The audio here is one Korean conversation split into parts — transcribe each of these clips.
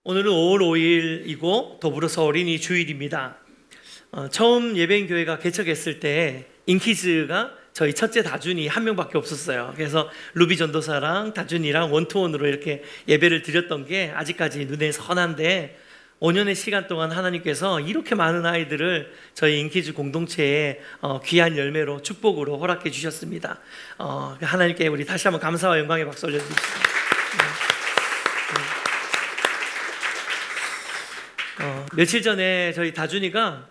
오늘은 5월 5일이고 더불어서 어린이 주일입니다. 처음 예배인 교회가 개척했을 때 인키즈가 저희 첫째 다준이 한 명밖에 없었어요. 그래서 루비 전도사랑 다준이랑 원투원으로 이렇게 예배를 드렸던 게 아직까지 눈에 선한데, 5년의 시간 동안 하나님께서 이렇게 많은 아이들을 저희 인키즈 공동체에 귀한 열매로 축복으로 허락해 주셨습니다. 하나님께 우리 다시 한번 감사와 영광의 박수 올려드립시다. 며칠 전에 저희 다준이가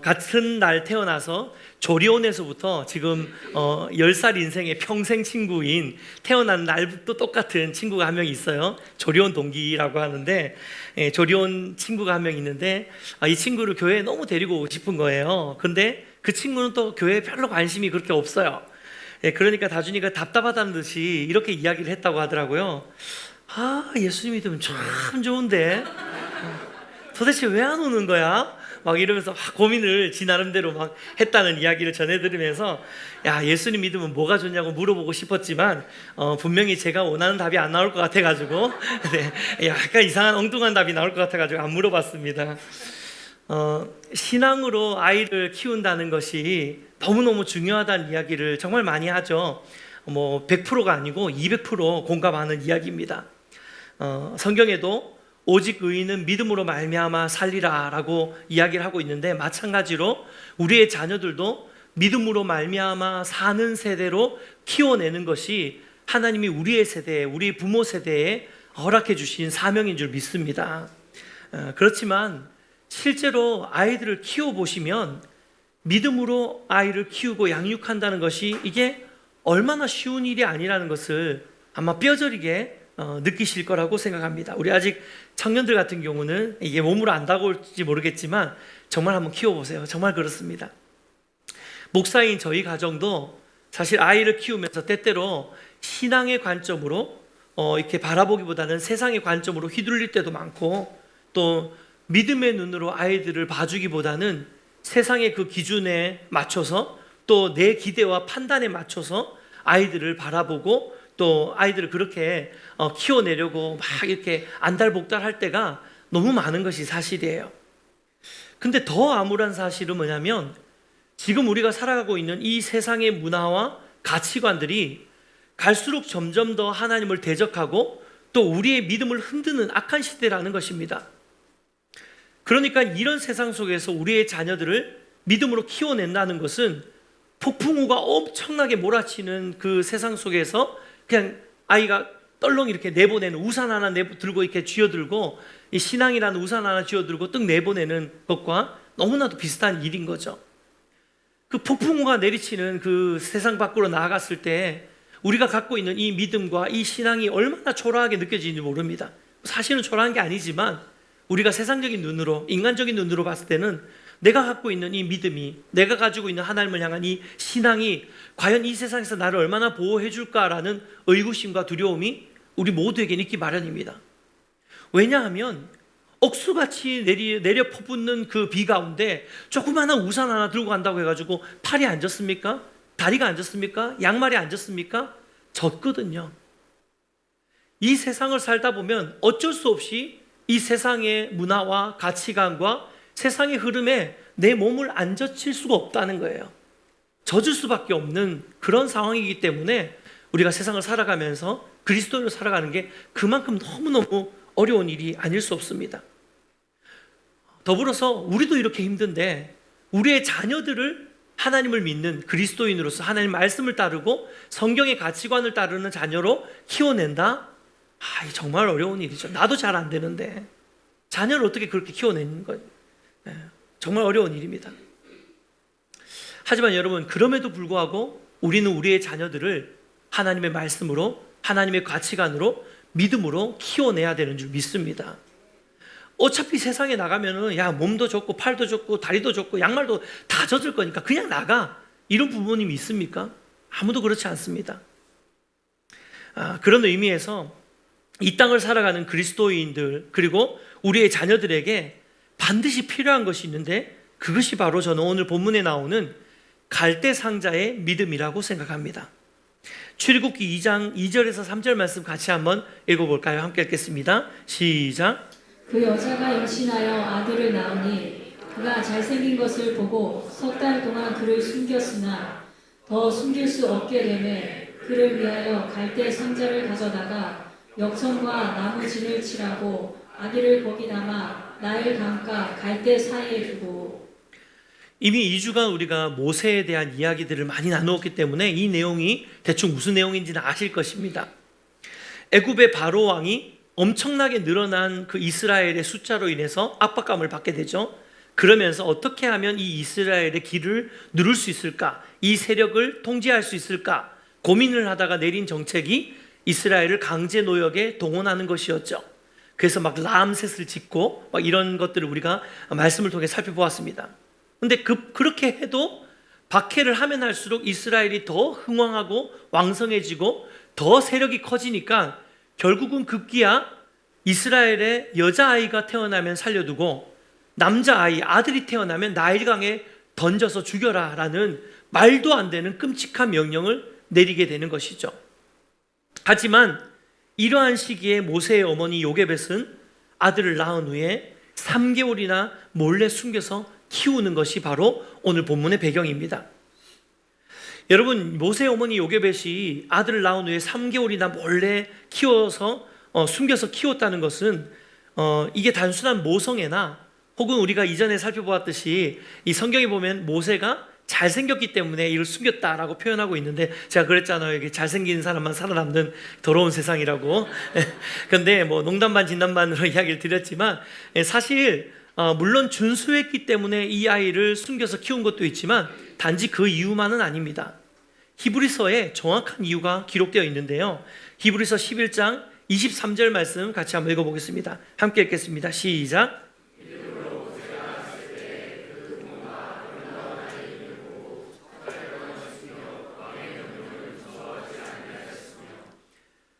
같은 날 태어나서 조리원에서부터 지금 10살 인생의 평생 친구인, 태어난 날부터 똑같은 친구가 한 명 있어요. 조리원 동기라고 하는데, 조리원 친구가 한 명 있는데, 이 친구를 교회에 너무 데리고 오고 싶은 거예요. 근데 그 친구는 또 교회에 별로 관심이 그렇게 없어요. 그러니까 다준이가 답답하다는 듯이 이렇게 이야기를 했다고 하더라고요. 예수님 믿으면 참 좋은데 도대체 왜 안 오는 거야? 막 이러면서 고민을 지 나름대로 막 했다는 이야기를 전해 들으면서, 예수님 믿으면 뭐가 좋냐고 물어보고 싶었지만 분명히 제가 원하는 답이 안 나올 것 같아가지고 약간 이상한 엉뚱한 답이 나올 것 같아가지고 안 물어봤습니다. 신앙으로 아이를 키운다는 것이 너무너무 중요하다는 이야기를 정말 많이 하죠. 100%가 아니고 200% 공감하는 이야기입니다. 성경에도 오직 의인은 믿음으로 말미암아 살리라 라고 이야기를 하고 있는데, 마찬가지로 우리의 자녀들도 믿음으로 말미암아 사는 세대로 키워내는 것이 하나님이 우리의 세대에, 우리 부모 세대에 허락해 주신 사명인 줄 믿습니다. 그렇지만 실제로 아이들을 키워보시면 믿음으로 아이를 키우고 양육한다는 것이 이게 얼마나 쉬운 일이 아니라는 것을 아마 뼈저리게 느끼실 거라고 생각합니다. 우리 아직 청년들 같은 경우는 이게 몸으로 안 다가올지 모르겠지만 정말 한번 키워보세요. 정말 그렇습니다. 목사인 저희 가정도 사실 아이를 키우면서 때때로 신앙의 관점으로 이렇게 바라보기보다는 세상의 관점으로 휘둘릴 때도 많고, 또 믿음의 눈으로 아이들을 봐주기보다는 세상의 그 기준에 맞춰서, 또 내 기대와 판단에 맞춰서 아이들을 바라보고, 또 아이들을 그렇게 키워내려고 막 이렇게 안달복달 할 때가 너무 많은 것이 사실이에요. 근데 더 암울한 사실은 뭐냐면, 지금 우리가 살아가고 있는 이 세상의 문화와 가치관들이 갈수록 점점 더 하나님을 대적하고 또 우리의 믿음을 흔드는 악한 시대라는 것입니다. 그러니까 이런 세상 속에서 우리의 자녀들을 믿음으로 키워낸다는 것은 폭풍우가 엄청나게 몰아치는 그 세상 속에서 그냥 아이가 떨렁 이렇게 내보내는, 우산 하나 들고 이렇게 쥐어들고, 이 신앙이라는 우산 하나 쥐어들고 뜩 내보내는 것과 너무나도 비슷한 일인 거죠. 그 폭풍우가 내리치는 그 세상 밖으로 나아갔을 때 우리가 갖고 있는 이 믿음과 이 신앙이 얼마나 초라하게 느껴지는지 모릅니다. 사실은 초라한 게 아니지만 우리가 세상적인 눈으로, 인간적인 눈으로 봤을 때는 내가 갖고 있는 이 믿음이, 내가 가지고 있는 하나님을 향한 이 신앙이 과연 이 세상에서 나를 얼마나 보호해 줄까라는 의구심과 두려움이 우리 모두에게 있기 마련입니다. 왜냐하면 억수같이 내려 퍼붓는 그 비 가운데 조그마한 우산 하나 들고 간다고 해가지고 팔이 안 젖습니까? 다리가 안 젖습니까? 양말이 안 젖습니까? 젖거든요. 이 세상을 살다 보면 어쩔 수 없이 이 세상의 문화와 가치관과 세상의 흐름에 내 몸을 안 젖힐 수가 없다는 거예요. 젖을 수밖에 없는 그런 상황이기 때문에 우리가 세상을 살아가면서 그리스도인으로 살아가는 게 그만큼 너무너무 어려운 일이 아닐 수 없습니다. 더불어서 우리도 이렇게 힘든데 우리의 자녀들을 하나님을 믿는 그리스도인으로서 하나님 말씀을 따르고 성경의 가치관을 따르는 자녀로 키워낸다? 정말 어려운 일이죠. 나도 잘 안 되는데 자녀를 어떻게 그렇게 키워내는 거예요? 정말 어려운 일입니다. 하지만 여러분, 그럼에도 불구하고 우리는 우리의 자녀들을 하나님의 말씀으로, 하나님의 가치관으로, 믿음으로 키워내야 되는 줄 믿습니다. 어차피 세상에 나가면은 몸도 젖고 팔도 젖고 다리도 젖고 양말도 다 젖을 거니까 그냥 나가, 이런 부모님이 있습니까? 아무도 그렇지 않습니다. 그런 의미에서 이 땅을 살아가는 그리스도인들, 그리고 우리의 자녀들에게 반드시 필요한 것이 있는데, 그것이 바로 저는 오늘 본문에 나오는 갈대 상자의 믿음이라고 생각합니다. 출애굽기 2장 2절에서 3절 말씀 같이 한번 읽어볼까요? 함께 읽겠습니다. 시작. 그 여자가 임신하여 아들을 낳으니 그가 잘생긴 것을 보고 석 달 동안 그를 숨겼으나 더 숨길 수 없게 되매 그를 위하여 갈대 상자를 가져다가 역청과 나무 진을 칠하고 아기를 거기 담아 나일 강가 갈대 사이에 두고. 이미 2주간 우리가 모세에 대한 이야기들을 많이 나누었기 때문에 이 내용이 대충 무슨 내용인지는 아실 것입니다. 애굽의 바로 왕이 엄청나게 늘어난 그 이스라엘의 숫자로 인해서 압박감을 받게 되죠. 그러면서 어떻게 하면 이 이스라엘의 길을 누를 수 있을까? 이 세력을 통제할 수 있을까? 고민을 하다가 내린 정책이 이스라엘을 강제 노역에 동원하는 것이었죠. 그래서 막 라암셋을 짓고 막 이런 것들을 우리가 말씀을 통해 살펴보았습니다. 근데 그렇게 해도 박해를 하면 할수록 이스라엘이 더 흥왕하고 왕성해지고 더 세력이 커지니까 결국은 급기야 이스라엘의 여자아이가 태어나면 살려두고 남자아이, 아들이 태어나면 나일강에 던져서 죽여라 라는 말도 안 되는 끔찍한 명령을 내리게 되는 것이죠. 하지만 이러한 시기에 모세의 어머니 요게벳은 아들을 낳은 후에 3개월이나 몰래 숨겨서 키우는 것이 바로 오늘 본문의 배경입니다. 여러분, 모세의 어머니 요게벳이 아들을 낳은 후에 3개월이나 몰래 키워서 숨겨서 키웠다는 것은 이게 단순한 모성애나 혹은 우리가 이전에 살펴보았듯이 이 성경에 보면 모세가 잘생겼기 때문에 이를 숨겼다라고 표현하고 있는데 제가 그랬잖아요. 이게 잘생긴 사람만 살아남는 더러운 세상이라고. 근데 뭐 농담 반 진담 반으로 이야기를 드렸지만 사실 물론 준수했기 때문에 이 아이를 숨겨서 키운 것도 있지만 단지 그 이유만은 아닙니다. 히브리서에 정확한 이유가 기록되어 있는데요. 히브리서 11장 23절 말씀 같이 한번 읽어보겠습니다. 함께 읽겠습니다. 시작.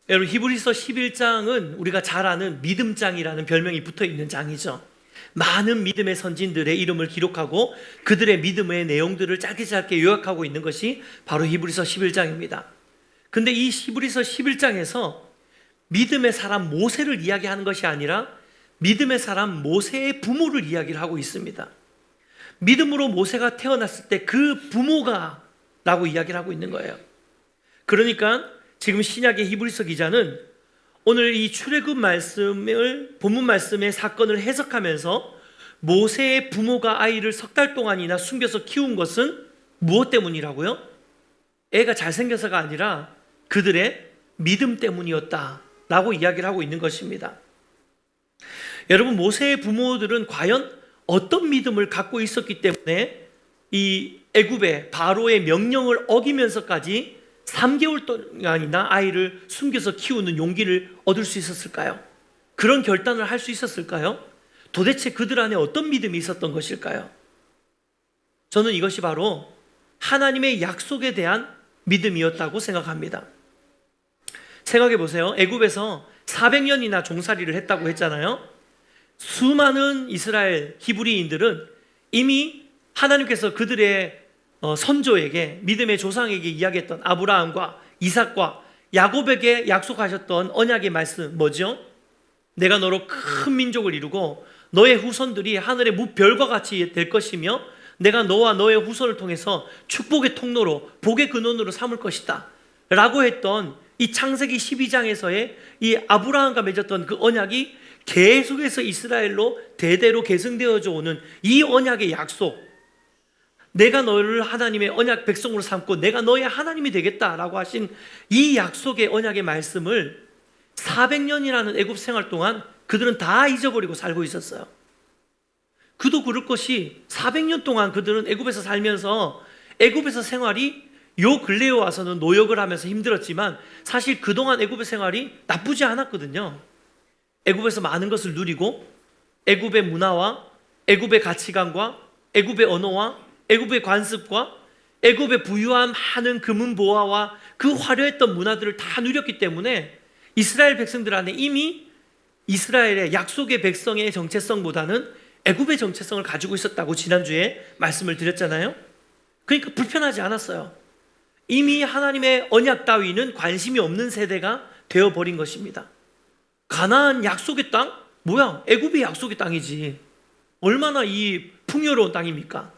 여러분, 히브리서 11장은 우리가 잘 아는 믿음장이라는 별명이 붙어있는 장이죠. 많은 믿음의 선진들의 이름을 기록하고 그들의 믿음의 내용들을 짧게 요약하고 있는 것이 바로 히브리서 11장입니다. 근데 이 히브리서 11장에서 믿음의 사람 모세를 이야기하는 것이 아니라 믿음의 사람 모세의 부모를 이야기를 하고 있습니다. 믿음으로 모세가 태어났을 때 그 부모가 라고 이야기를 하고 있는 거예요. 그러니까 지금 신약의 히브리서 기자는 오늘 이 출애굽 말씀을 본문 말씀의 사건을 해석하면서 모세의 부모가 아이를 석 달 동안이나 숨겨서 키운 것은 무엇 때문이라고요? 애가 잘생겨서가 아니라 그들의 믿음 때문이었다라고 이야기를 하고 있는 것입니다. 여러분, 모세의 부모들은 과연 어떤 믿음을 갖고 있었기 때문에 이 애굽의 바로의 명령을 어기면서까지 3개월 동안이나 아이를 숨겨서 키우는 용기를 얻을 수 있었을까요? 그런 결단을 할 수 있었을까요? 도대체 그들 안에 어떤 믿음이 있었던 것일까요? 저는 이것이 바로 하나님의 약속에 대한 믿음이었다고 생각합니다. 생각해 보세요. 애굽에서 400년이나 종살이를 했다고 했잖아요. 수많은 이스라엘 히브리인들은 이미 하나님께서 그들의 선조에게, 믿음의 조상에게 이야기했던 아브라함과 이삭과 야곱에게 약속하셨던 언약의 말씀 뭐죠? 내가 너로 큰 민족을 이루고 너의 후손들이 하늘의 무별과 같이 될 것이며 내가 너와 너의 후손을 통해서 축복의 통로로 복의 근원으로 삼을 것이다 라고 했던 이 창세기 12장에서의 이 아브라함과 맺었던 그 언약이 계속해서 이스라엘로 대대로 계승되어져 오는 이 언약의 약속, 내가 너를 하나님의 언약 백성으로 삼고 내가 너의 하나님이 되겠다라고 하신 이 약속의 언약의 말씀을 400년이라는 애굽 생활 동안 그들은 다 잊어버리고 살고 있었어요. 그도 그럴 것이 400년 동안 그들은 애굽에서 살면서 애굽에서 생활이 요 근래에 와서는 노역을 하면서 힘들었지만 사실 그동안 애굽의 생활이 나쁘지 않았거든요. 애굽에서 많은 것을 누리고 애굽의 문화와 애굽의 가치관과 애굽의 언어와 애굽의 관습과 애굽의 부유한 많은 금은 보화와 그 화려했던 문화들을 다 누렸기 때문에 이스라엘 백성들 안에 이미 이스라엘의 약속의 백성의 정체성보다는 애굽의 정체성을 가지고 있었다고 지난주에 말씀을 드렸잖아요. 그러니까 불편하지 않았어요. 이미 하나님의 언약 따위는 관심이 없는 세대가 되어버린 것입니다. 가나안 약속의 땅, 뭐야, 애굽의 약속의 땅이지. 얼마나 이 풍요로운 땅입니까?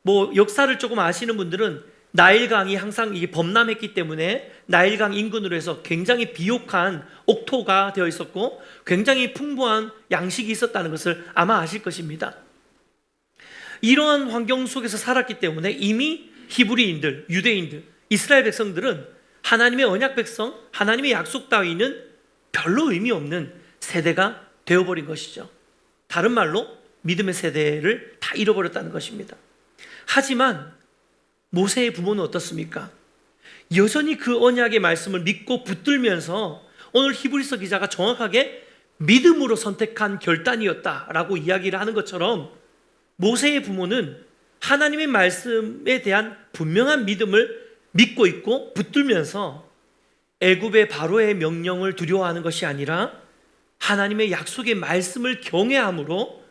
뭐 역사를 조금 아시는 분들은 나일강이 항상 이게 범람했기 때문에 나일강 인근으로 해서 굉장히 비옥한 옥토가 되어 있었고 굉장히 풍부한 양식이 있었다는 것을 아마 아실 것입니다. 이러한 환경 속에서 살았기 때문에 이미 히브리인들, 유대인들, 이스라엘 백성들은 하나님의 언약 백성, 하나님의 약속 따위는 별로 의미 없는 세대가 되어버린 것이죠. 다른 말로 믿음의 세대를 다 잃어버렸다는 것입니다. 하지만 모세의 부모는 어떻습니까? 여전히 그 언약의 말씀을 믿고 붙들면서 오늘 히브리서 기자가 정확하게 믿음으로 선택한 결단이었다라고 이야기를 하는 것처럼 모세의 부모는 하나님의 말씀에 대한 분명한 믿음을 믿고 있고 붙들면서 애굽의 바로의 명령을 두려워하는 것이 아니라 하나님의 약속의 말씀을 경외함으로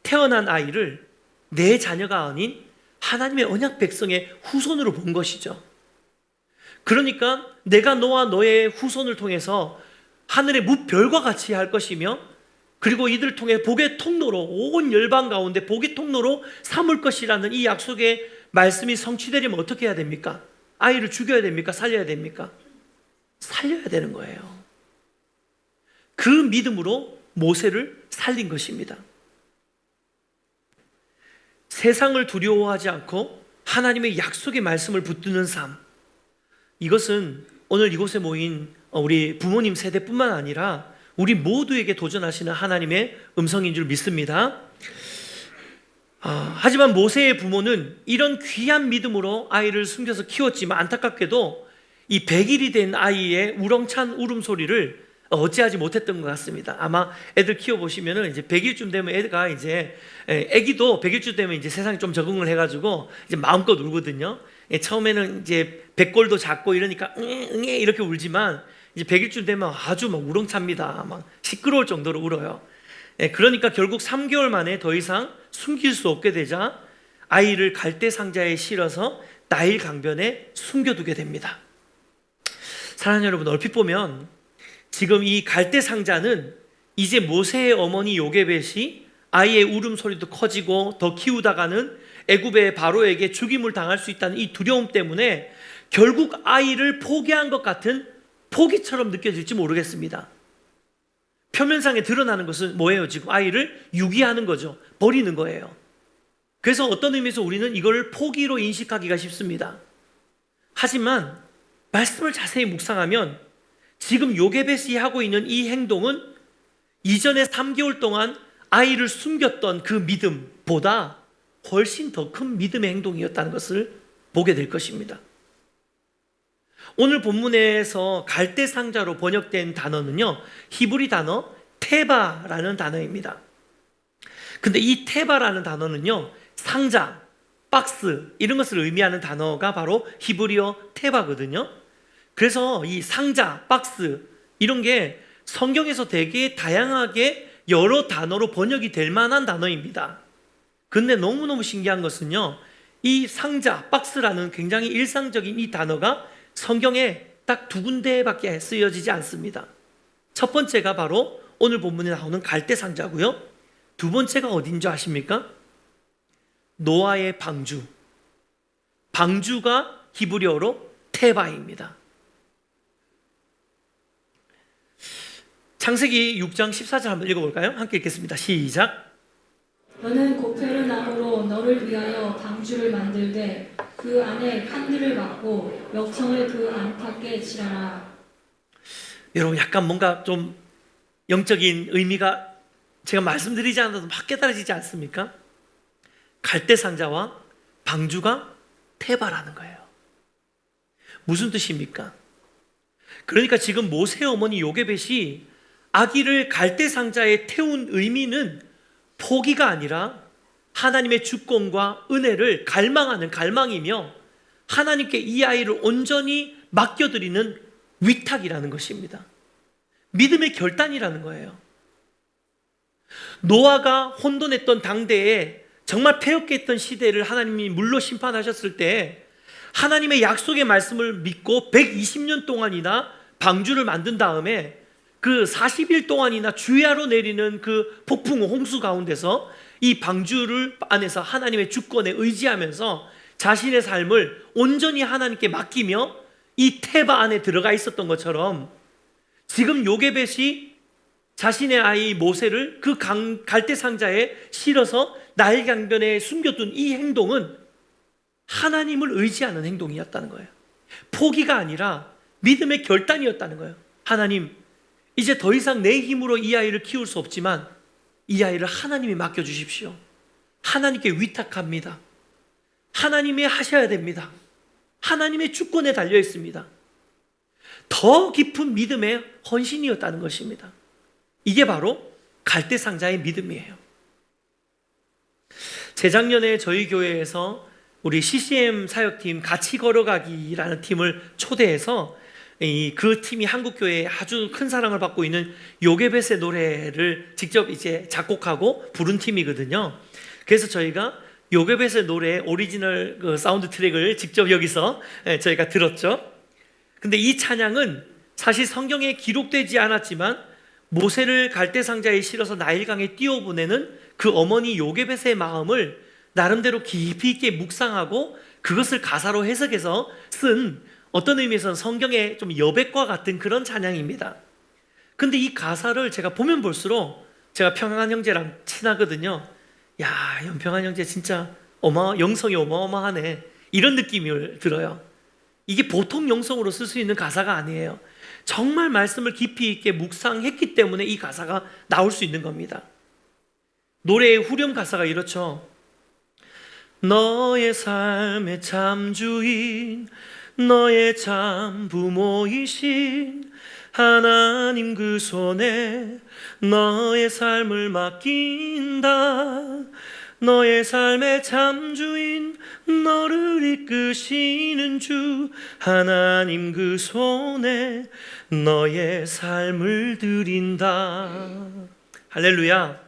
태어난 아이를 내 자녀가 아닌 하나님의 언약 백성의 후손으로 본 것이죠. 그러니까 내가 너와 너의 후손을 통해서 하늘의 무별과 같이 할 것이며 그리고 이들을 통해 복의 통로로 온 열방 가운데 복의 통로로 삼을 것이라는 이 약속의 말씀이 성취되려면 어떻게 해야 됩니까? 아이를 죽여야 됩니까? 살려야 됩니까? 살려야 되는 거예요. 그 믿음으로 모세를 살린 것입니다. 세상을 두려워하지 않고 하나님의 약속의 말씀을 붙드는 삶, 이것은 오늘 이곳에 모인 우리 부모님 세대뿐만 아니라 우리 모두에게 도전하시는 하나님의 음성인 줄 믿습니다. 하지만 모세의 부모는 이런 귀한 믿음으로 아이를 숨겨서 키웠지만 안타깝게도 이 100일이 된 아이의 우렁찬 울음소리를 어찌하지 못했던 것 같습니다. 아마 애들 키워보시면은 이제 100일쯤 되면 애가 이제, 애기도 100일쯤 되면 이제 세상에 좀 적응을 해가지고 이제 마음껏 울거든요. 처음에는 이제 백골도 작고 이러니까 응애 이렇게 울지만 이제 100일쯤 되면 아주 막 우렁찹니다. 막 시끄러울 정도로 울어요. 그러니까 결국 3개월 만에 더 이상 숨길 수 없게 되자 아이를 갈대 상자에 실어서 나일 강변에 숨겨두게 됩니다. 사랑하는 여러분, 얼핏 보면 지금 이 갈대 상자는 이제 모세의 어머니 요게벳이 아이의 울음소리도 커지고 더 키우다가는 애굽의 바로에게 죽임을 당할 수 있다는 이 두려움 때문에 결국 아이를 포기한 것 같은 포기처럼 느껴질지 모르겠습니다. 표면상에 드러나는 것은 뭐예요? 지금 아이를 유기하는 거죠. 버리는 거예요. 그래서 어떤 의미에서 우리는 이걸 포기로 인식하기가 쉽습니다. 하지만 말씀을 자세히 묵상하면 지금 요게벳이 하고 있는 이 행동은 이전에 3개월 동안 아이를 숨겼던 그 믿음보다 훨씬 더 큰 믿음의 행동이었다는 것을 보게 될 것입니다. 오늘 본문에서 갈대 상자로 번역된 단어는요, 히브리 단어 테바라는 단어입니다. 근데 이 테바라는 단어는요, 상자, 박스 이런 것을 의미하는 단어가 바로 히브리어 테바거든요. 그래서 이 상자, 박스 이런 게 성경에서 되게 다양하게 여러 단어로 번역이 될 만한 단어입니다. 근데 너무너무 신기한 것은요, 이 상자, 박스라는 굉장히 일상적인 이 단어가 성경에 딱 2군데밖에 쓰여지지 않습니다. 첫 번째가 바로 오늘 본문에 나오는 갈대 상자고요. 두 번째가 어딘 줄 아십니까? 노아의 방주. 방주가 히브리어로 테바입니다. 창세기 6장 14절 한번 읽어볼까요? 함께 읽겠습니다. 시작. 너는 고페르 나무로 너를 위하여 방주를 만들되 그 안에 칸들을 막고 역청을 그 안팎에 칠하라. 여러분, 약간 뭔가 좀 영적인 의미가 제가 말씀드리지 않아도 막 깨달아지지 않습니까? 갈대 상자와 방주가 테바라는 거예요. 무슨 뜻입니까? 그러니까 지금 모세 어머니 요게벳이 아기를 갈대 상자에 태운 의미는 포기가 아니라 하나님의 주권과 은혜를 갈망하는 갈망이며 하나님께 이 아이를 온전히 맡겨드리는 위탁이라는 것입니다. 믿음의 결단이라는 거예요. 노아가 혼돈했던 당대에 정말 패역게 했던 시대를 하나님이 물로 심판하셨을 때 하나님의 약속의 말씀을 믿고 120년 동안이나 방주를 만든 다음에 그 40일 동안이나 주야로 내리는 그 폭풍 홍수 가운데서 이 방주를 안에서 하나님의 주권에 의지하면서 자신의 삶을 온전히 하나님께 맡기며 이 테바 안에 들어가 있었던 것처럼 지금 요게벳이 자신의 아이 모세를 그 갈대 상자에 실어서 나일 강변에 숨겨둔 이 행동은 하나님을 의지하는 행동이었다는 거예요. 포기가 아니라 믿음의 결단이었다는 거예요. 하나님, 이제 더 이상 내 힘으로 이 아이를 키울 수 없지만 이 아이를 하나님이 맡겨주십시오. 하나님께 위탁합니다. 하나님이 하셔야 됩니다. 하나님의 주권에 달려 있습니다. 더 깊은 믿음의 헌신이었다는 것입니다. 이게 바로 갈대상자의 믿음이에요. 재작년에 저희 교회에서 우리 CCM 사역팀 같이 걸어가기라는 팀을 초대해서 그 팀이 한국교회에 아주 큰 사랑을 받고 있는 요게벳의 노래를 직접 이제 작곡하고 부른 팀이거든요. 그래서 저희가 요게벳의 노래 오리지널 그 사운드 트랙을 직접 여기서 저희가 들었죠. 근데 이 찬양은 사실 성경에 기록되지 않았지만 모세를 갈대상자에 실어서 나일강에 띄워보내는 그 어머니 요게벳의 마음을 나름대로 깊이 있게 묵상하고 그것을 가사로 해석해서 쓴 어떤 의미에서는 성경의 좀 여백과 같은 그런 찬양입니다. 근데 이 가사를 제가 보면 볼수록 제가 평안 형제랑 친하거든요. 야, 연평안 형제 진짜 영성이 어마어마하네. 이런 느낌이 들어요. 이게 보통 영성으로 쓸 수 있는 가사가 아니에요. 정말 말씀을 깊이 있게 묵상했기 때문에 이 가사가 나올 수 있는 겁니다. 노래의 후렴 가사가 이렇죠. 너의 삶의 참 주인, 너의 참 부모이신 하나님 그 손에 너의 삶을 맡긴다. 너의 삶의 참 주인, 너를 이끄시는 주 하나님 그 손에 너의 삶을 드린다. 할렐루야.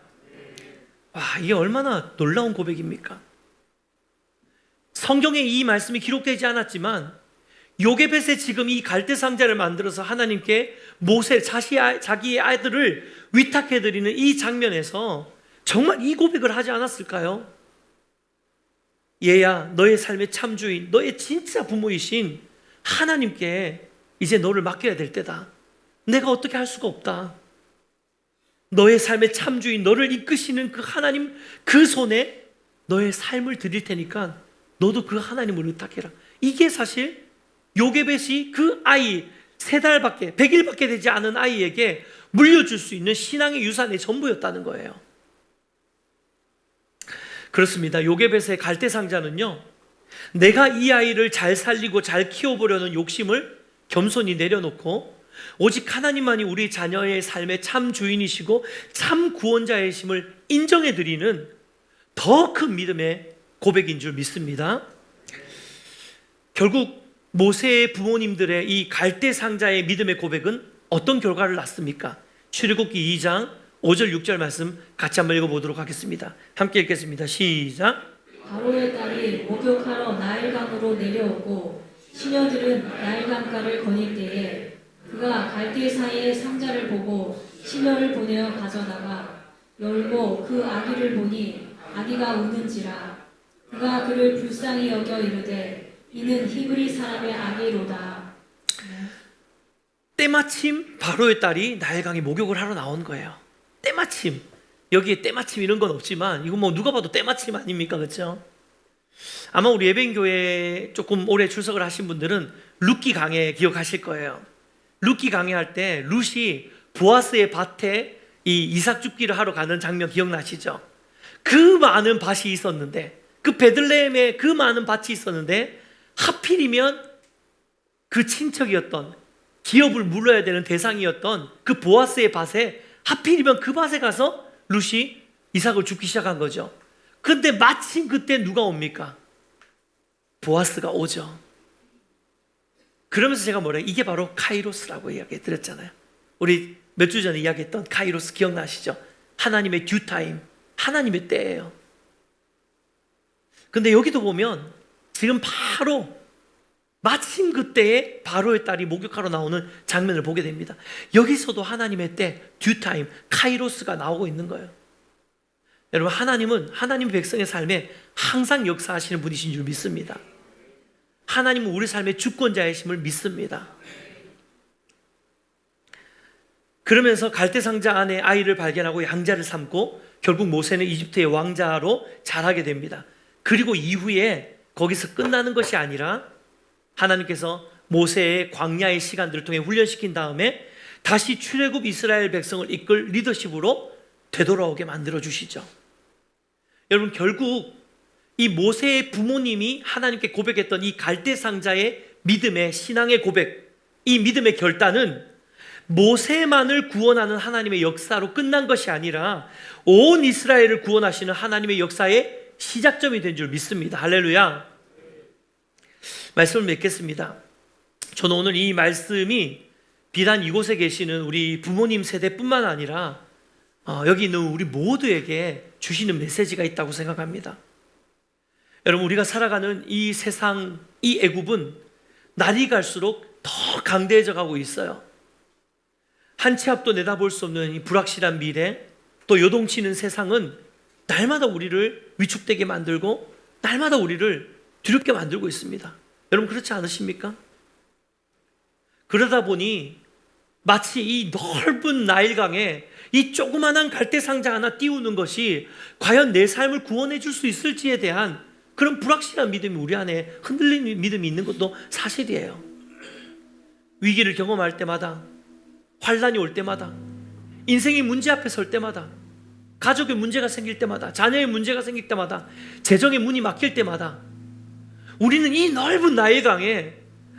와, 이게 얼마나 놀라운 고백입니까? 성경에 이 말씀이 기록되지 않았지만 요게벳의 지금 이 갈대 상자를 만들어서 하나님께 모세 자기의 아들을 위탁해드리는 이 장면에서 정말 이 고백을 하지 않았을까요? 얘야, 너의 삶의 참주인, 너의 진짜 부모이신 하나님께 이제 너를 맡겨야 될 때다. 내가 어떻게 할 수가 없다. 너의 삶의 참주인, 너를 이끄시는 그 하나님 그 손에 너의 삶을 드릴 테니까 너도 그 하나님을 의탁해라. 이게 사실 요게벳이 그 아이 3달밖에 100일밖에 되지 않은 아이에게 물려줄 수 있는 신앙의 유산의 전부였다는 거예요. 그렇습니다. 요게벳의 갈대상자는요, 내가 이 아이를 잘 살리고 잘 키워보려는 욕심을 겸손히 내려놓고 오직 하나님만이 우리 자녀의 삶의 참 주인이시고 참 구원자이심을 인정해드리는 더 큰 믿음의 고백인 줄 믿습니다. 결국 모세의 부모님들의 이 갈대상자의 믿음의 고백은 어떤 결과를 낳습니까? 출애굽기 2장 5절 6절 말씀 같이 한번 읽어보도록 하겠습니다. 함께 읽겠습니다. 시작. 바로의 딸이 목욕하러 나일강으로 내려오고 시녀들은 나일강가를 거닐 때에 그가 갈대 사이의 상자를 보고 시녀를 보내어 가져다가 열고 그 아기를 보니 아기가 우는지라 그가 그를 불쌍히 여겨 이르되 이는 히브리 사람의 아기로다. 때마침 바로의 딸이 나일강에 목욕을 하러 나온 거예요. 때마침. 여기에 때마침 이런 건 없지만 이건 뭐 누가 봐도 때마침 아닙니까? 그렇죠? 아마 우리 예배인교회 조금 오래 출석을 하신 분들은 룻기 강해 기억하실 거예요. 룻기 강해할 때 룻이 보아스의 밭에 이 이삭 줍기를 하러 가는 장면 기억나시죠? 그 많은 밭이 있었는데, 그 베들레헴에 그 많은 밭이 있었는데 하필이면 그 친척이었던, 기업을 물러야 되는 대상이었던 그 보아스의 밭에 하필이면 그 밭에 가서 룻이 이삭을 줍기 시작한 거죠. 근데 마침 그때 누가 옵니까? 보아스가 오죠. 그러면서 제가 뭐래요? 이게 바로 카이로스라고 이야기 드렸잖아요. 우리 몇 주 전에 이야기했던 카이로스 기억나시죠? 하나님의 듀타임, 하나님의 때예요. 근데 여기도 보면 지금 바로 마침 그때에 바로의 딸이 목욕하러 나오는 장면을 보게 됩니다. 여기서도 하나님의 때, 듀타임, 카이로스가 나오고 있는 거예요. 여러분, 하나님은 하나님 백성의 삶에 항상 역사하시는 분이신 줄 믿습니다. 하나님은 우리 삶의 주권자이심을 믿습니다. 그러면서 갈대상자 안에 아이를 발견하고 양자를 삼고 결국 모세는 이집트의 왕자로 자라게 됩니다. 그리고 이후에 거기서 끝나는 것이 아니라 하나님께서 모세의 광야의 시간들을 통해 훈련시킨 다음에 다시 출애굽 이스라엘 백성을 이끌 리더십으로 되돌아오게 만들어 주시죠. 여러분, 결국 이 모세의 부모님이 하나님께 고백했던 이 갈대상자의 믿음의 신앙의 고백, 이 믿음의 결단은 모세만을 구원하는 하나님의 역사로 끝난 것이 아니라 온 이스라엘을 구원하시는 하나님의 역사의 시작점이 된 줄 믿습니다. 할렐루야. 말씀을 맺겠습니다. 저는 오늘 이 말씀이 비단 이곳에 계시는 우리 부모님 세대뿐만 아니라 여기 있는 우리 모두에게 주시는 메시지가 있다고 생각합니다. 여러분, 우리가 살아가는 이 세상, 이 애굽은 날이 갈수록 더 강대해져 가고 있어요. 한 치 앞도 내다볼 수 없는 이 불확실한 미래, 또 요동치는 세상은 날마다 우리를 위축되게 만들고 날마다 우리를 두렵게 만들고 있습니다. 여러분, 그렇지 않으십니까? 그러다 보니 마치 이 넓은 나일강에 이 조그만한 갈대상자 하나 띄우는 것이 과연 내 삶을 구원해 줄 수 있을지에 대한 그런 불확실한 믿음이 우리 안에 흔들리는 믿음이 있는 것도 사실이에요. 위기를 경험할 때마다, 환란이 올 때마다, 인생이 문제 앞에 설 때마다, 가족의 문제가 생길 때마다, 자녀의 문제가 생길 때마다, 재정의 문이 막힐 때마다 우리는 이 넓은 나일강에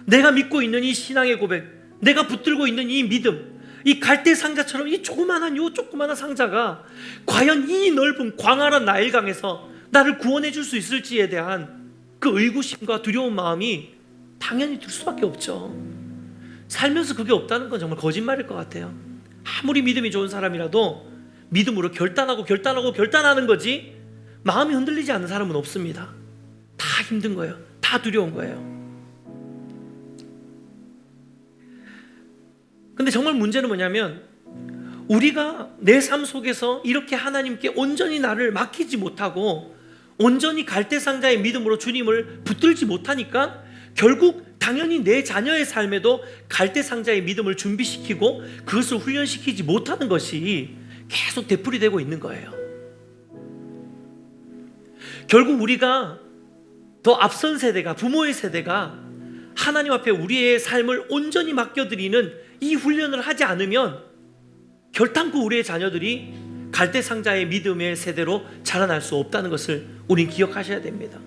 내가 믿고 있는 이 신앙의 고백, 내가 붙들고 있는 이 믿음, 이 갈대 상자처럼 이 조그만한 상자가 과연 이 넓은 광활한 나일강에서 나를 구원해 줄 수 있을지에 대한 그 의구심과 두려운 마음이 당연히 들 수밖에 없죠. 살면서 그게 없다는 건 정말 거짓말일 것 같아요. 아무리 믿음이 좋은 사람이라도 믿음으로 결단하는 거지 마음이 흔들리지 않는 사람은 없습니다. 다 힘든 거예요. 다 두려운 거예요. 근데 정말 문제는 뭐냐면 우리가 내 삶 속에서 이렇게 하나님께 온전히 나를 맡기지 못하고 온전히 갈대상자의 믿음으로 주님을 붙들지 못하니까 결국 당연히 내 자녀의 삶에도 갈대상자의 믿음을 준비시키고 그것을 훈련시키지 못하는 것이 계속 되풀이되고 있는 거예요. 결국 우리가 더 앞선 세대가, 부모의 세대가 하나님 앞에 우리의 삶을 온전히 맡겨드리는 이 훈련을 하지 않으면 결단코 우리의 자녀들이 갈대상자의 믿음의 세대로 자라날 수 없다는 것을 우린 기억하셔야 됩니다.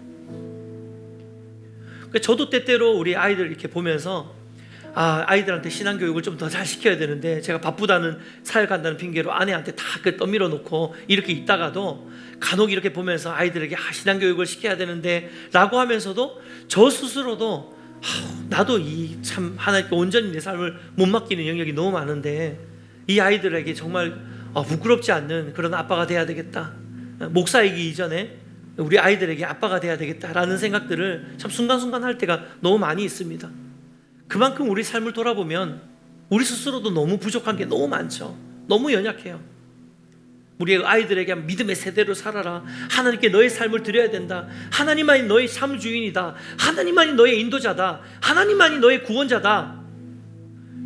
저도 때때로 우리 아이들 이렇게 보면서 아이들한테 신앙교육을 좀 더 잘 시켜야 되는데 제가 바쁘다는 사역 간다는 핑계로 아내한테 다 떠밀어 놓고 이렇게 있다가도 간혹 이렇게 보면서 아이들에게 신앙교육을 시켜야 되는데 라고 하면서도 저 스스로도 나도 이 참 하나님께 온전히 내 삶을 못 맡기는 영역이 너무 많은데 이 아이들에게 정말 부끄럽지 않는 그런 아빠가 돼야 되겠다, 목사이기 이전에 우리 아이들에게 아빠가 돼야 되겠다라는 생각들을 참 순간순간 할 때가 너무 많이 있습니다. 그만큼 우리 삶을 돌아보면 우리 스스로도 너무 부족한 게 너무 많죠. 너무 연약해요. 우리 아이들에게 믿음의 세대로 살아라, 하나님께 너의 삶을 드려야 된다, 하나님만이 너의 삶 주인이다, 하나님만이 너의 인도자다, 하나님만이 너의 구원자다,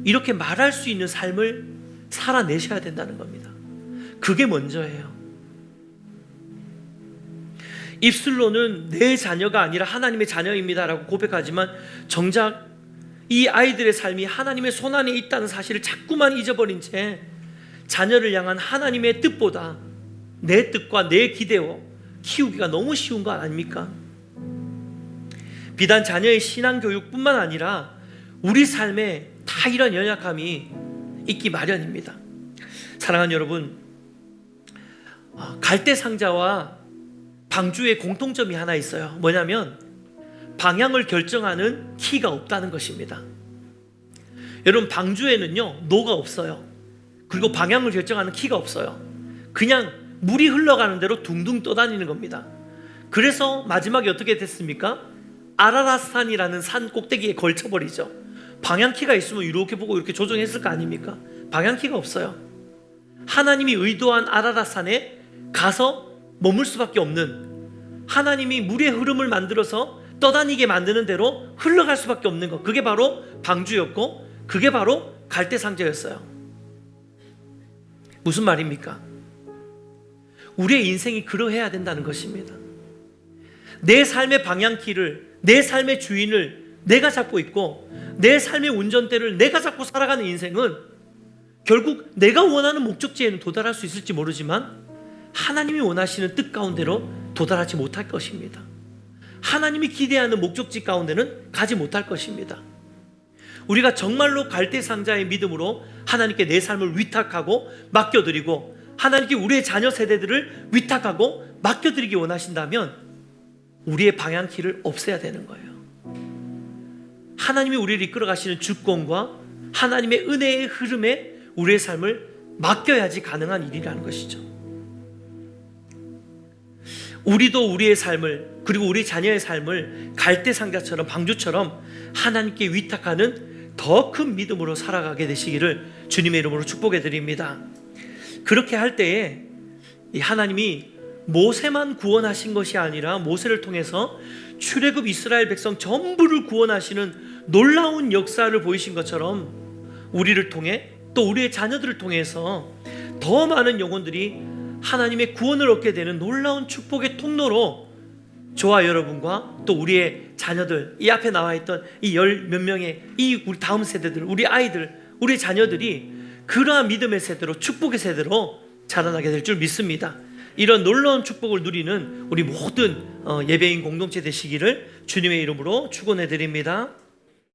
이렇게 말할 수 있는 삶을 살아내셔야 된다는 겁니다. 그게 먼저예요. 입술로는 내 자녀가 아니라 하나님의 자녀입니다라고 고백하지만 정작 이 아이들의 삶이 하나님의 손안에 있다는 사실을 자꾸만 잊어버린 채 자녀를 향한 하나님의 뜻보다 내 뜻과 내 기대を키우기가 너무 쉬운 거 아닙니까? 비단 자녀의 신앙교육뿐만 아니라 우리 삶에 다 이런 연약함이 있기 마련입니다. 사랑하는 여러분, 갈대상자와 방주의 공통점이 하나 있어요. 뭐냐면 방향을 결정하는 키가 없다는 것입니다. 여러분, 방주에는요 노가 없어요. 그리고 방향을 결정하는 키가 없어요. 그냥 물이 흘러가는 대로 둥둥 떠다니는 겁니다. 그래서 마지막에 어떻게 됐습니까? 아라랏산이라는 산 꼭대기에 걸쳐버리죠. 방향키가 있으면 이렇게 보고 이렇게 조정했을 거 아닙니까? 방향키가 없어요. 하나님이 의도한 아라랏산에 가서 머물 수밖에 없는, 하나님이 물의 흐름을 만들어서 떠다니게 만드는 대로 흘러갈 수밖에 없는 것, 그게 바로 방주였고 그게 바로 갈대상자였어요. 무슨 말입니까? 우리의 인생이 그러해야 된다는 것입니다. 내 삶의 방향키를, 내 삶의 주인을 내가 잡고 있고 내 삶의 운전대를 내가 잡고 살아가는 인생은 결국 내가 원하는 목적지에는 도달할 수 있을지 모르지만 하나님이 원하시는 뜻 가운데로 도달하지 못할 것입니다. 하나님이 기대하는 목적지 가운데는 가지 못할 것입니다. 우리가 정말로 갈대상자의 믿음으로 하나님께 내 삶을 위탁하고 맡겨드리고 하나님께 우리의 자녀 세대들을 위탁하고 맡겨드리기 원하신다면 우리의 방향키를 없애야 되는 거예요. 하나님이 우리를 이끌어 가시는 주권과 하나님의 은혜의 흐름에 우리의 삶을 맡겨야지 가능한 일이라는 것이죠. 우리도 우리의 삶을, 그리고 우리 자녀의 삶을 갈대상자처럼, 방주처럼 하나님께 위탁하는 더 큰 믿음으로 살아가게 되시기를 주님의 이름으로 축복해 드립니다. 그렇게 할 때에 하나님이 모세만 구원하신 것이 아니라 모세를 통해서 출애굽 이스라엘 백성 전부를 구원하시는 놀라운 역사를 보이신 것처럼 우리를 통해, 또 우리의 자녀들을 통해서 더 많은 영혼들이 하나님의 구원을 얻게 되는 놀라운 축복의 통로로 저와 여러분과 또 우리의 자녀들, 이 앞에 나와 있던 이 열 몇 명의 이 우리 다음 세대들, 우리 아이들, 우리 자녀들이 그러한 믿음의 세대로, 축복의 세대로 자라나게 될 줄 믿습니다. 이런 놀라운 축복을 누리는 우리 모든 예배인 공동체 되시기를 주님의 이름으로 축원해 드립니다.